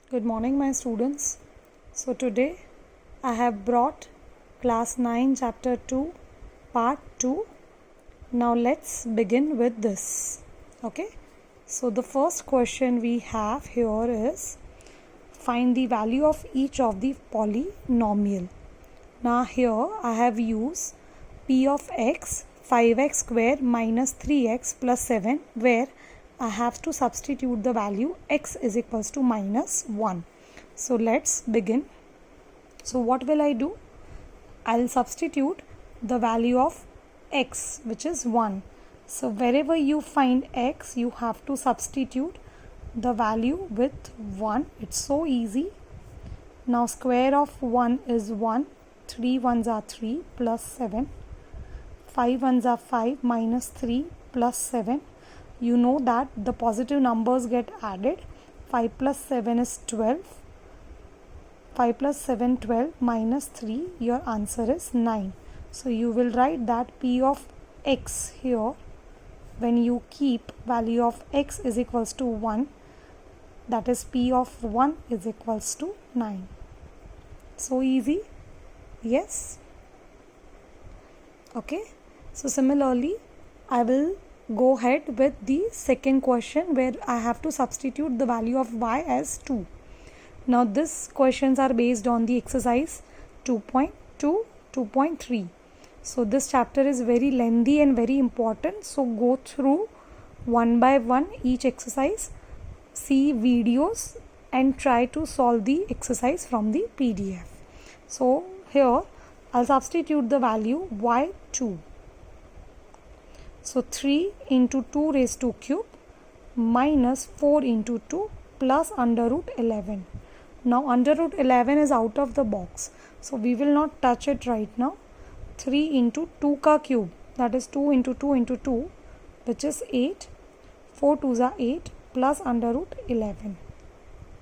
Good morning, my students. So today I have brought class 9 chapter 2 part 2. Now let's begin with this. Okay. So the first question we have here is find the value of each of the polynomial. Now here I have used p of x 5x square minus 3x plus 7 where I have to substitute the value x is equals to minus 1. So let's begin. So what will I do? I'll substitute the value of x, which is 1. So wherever you find x, you have to substitute the value with 1. It's so easy. Now square of 1 is 1. 3 ones are 3 plus 7. 5 ones are 5 minus 3 plus 7. You know that the positive numbers get added. 5 plus 7 is 12. 5 plus 7 12 minus 3, your answer is 9. So you will write that p of x here, when you keep value of x is equals to 1, that is p of 1 is equals to 9. So easy? Yes? Okay. So similarly, I will go ahead with the second question where I have to substitute the value of y as 2. Now these questions are based on the exercise 2.2, 2.3. So this chapter is very lengthy and very important. So go through one by one each exercise, see videos and try to solve the exercise from the PDF. So here I'll substitute the value y2. So 3 into 2 raised to cube minus 4 into 2 plus under root 11. Now under root 11 is out of the box. So we will not touch it right now. 3 into 2 ka cube, that is 2 into 2 into 2, which is 8. 4 2s are 8 plus under root 11.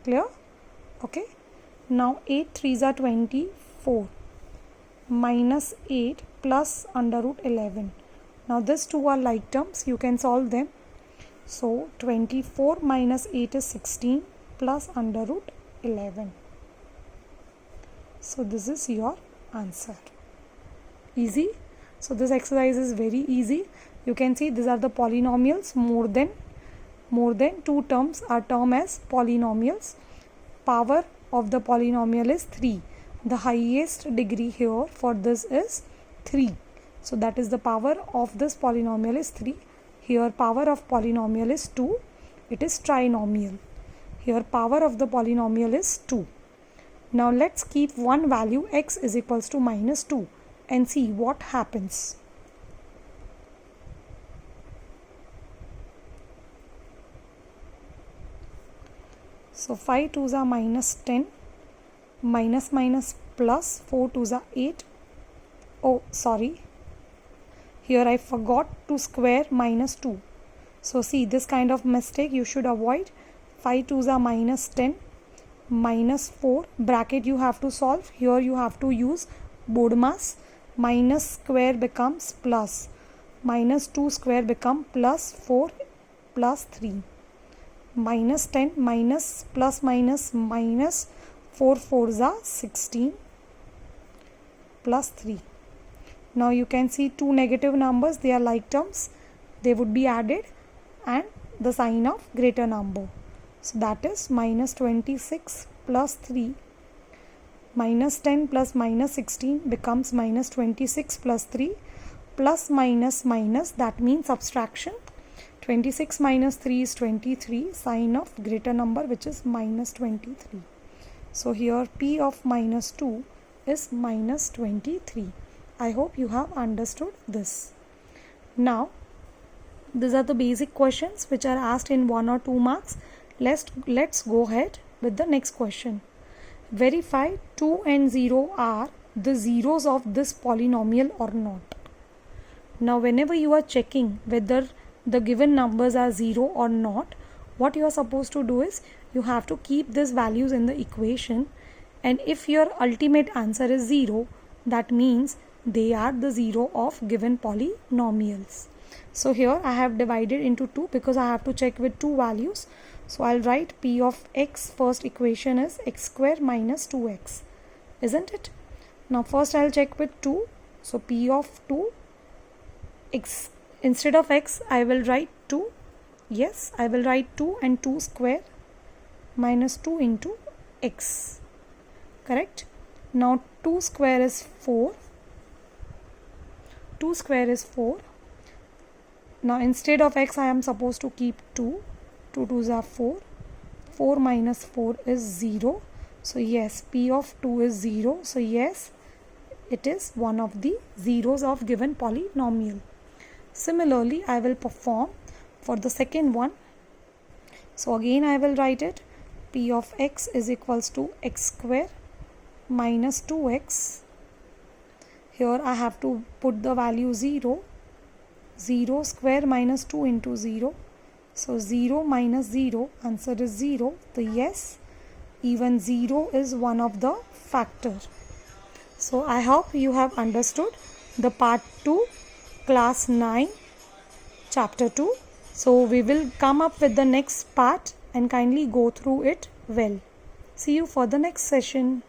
Clear? Okay. Now 8 3s are 24 minus 8 plus under root 11. Now these two are like terms, you can solve them. So 24 minus 8 is 16 plus under root 11. So this is your answer. Easy? So this exercise is very easy. You can see these are the polynomials. More than two terms are termed as polynomials. Power of the polynomial is 3. The highest degree here for this is 3. So that is the power of this polynomial is 3. Here power of polynomial is 2. It is trinomial. Here power of the polynomial is 2. Now let's keep one value x is equals to minus 2 and see what happens. So 5 2s are minus 10, minus minus plus 4 2s are 8. Oh, sorry. Here I forgot to square minus 2. So see, this kind of mistake you should avoid. 5 2s are minus 10, minus 4, bracket you have to solve. Here you have to use BODMAS. Minus square becomes plus. Minus 2 square become plus 4 plus 3. Minus 10 minus plus minus minus 4 4s are 16 plus 3. Now you can see two negative numbers, they are like terms, they would be added and the sign of greater number. So that is minus 26 plus 3. Minus 10 plus minus 16 becomes minus 26 plus 3 plus minus minus, that means subtraction. 26 minus 3 is 23, sign of greater number which is minus 23. So here p of minus 2 is minus 23. I hope you have understood this. Now, these are the basic questions which are asked in 1 or 2 marks. Let's go ahead with the next question. Verify 2 and 0 are the zeros of this polynomial or not. Now, whenever you are checking whether the given numbers are 0 or not, what you are supposed to do is you have to keep these values in the equation, and if your ultimate answer is 0, that means they are the 0 of given polynomials. So here I have divided into 2 because I have to check with two values. So I'll write P of x, first equation is x square minus 2x, isn't it? Now first I'll check with 2. So P of 2, x, instead of x I will write 2. Yes, I will write 2 and 2 square minus 2 into x. Correct? Now 2 square is 4. 2 square is 4. Now instead of x I am supposed to keep 2. 2 2s are 4. 4 minus 4 is 0. So yes, P of 2 is 0. So yes, it is one of the zeros of given polynomial. Similarly, I will perform for the second one. So again I will write it. P of x is equals to x square minus 2x. Here I have to put the value 0. 0 square minus 2 into 0. So 0 minus 0, answer is 0. So yes, even 0 is one of the factor. So I hope you have understood the part 2, class 9, chapter 2. So we will come up with the next part and kindly go through it well. See you for the next session.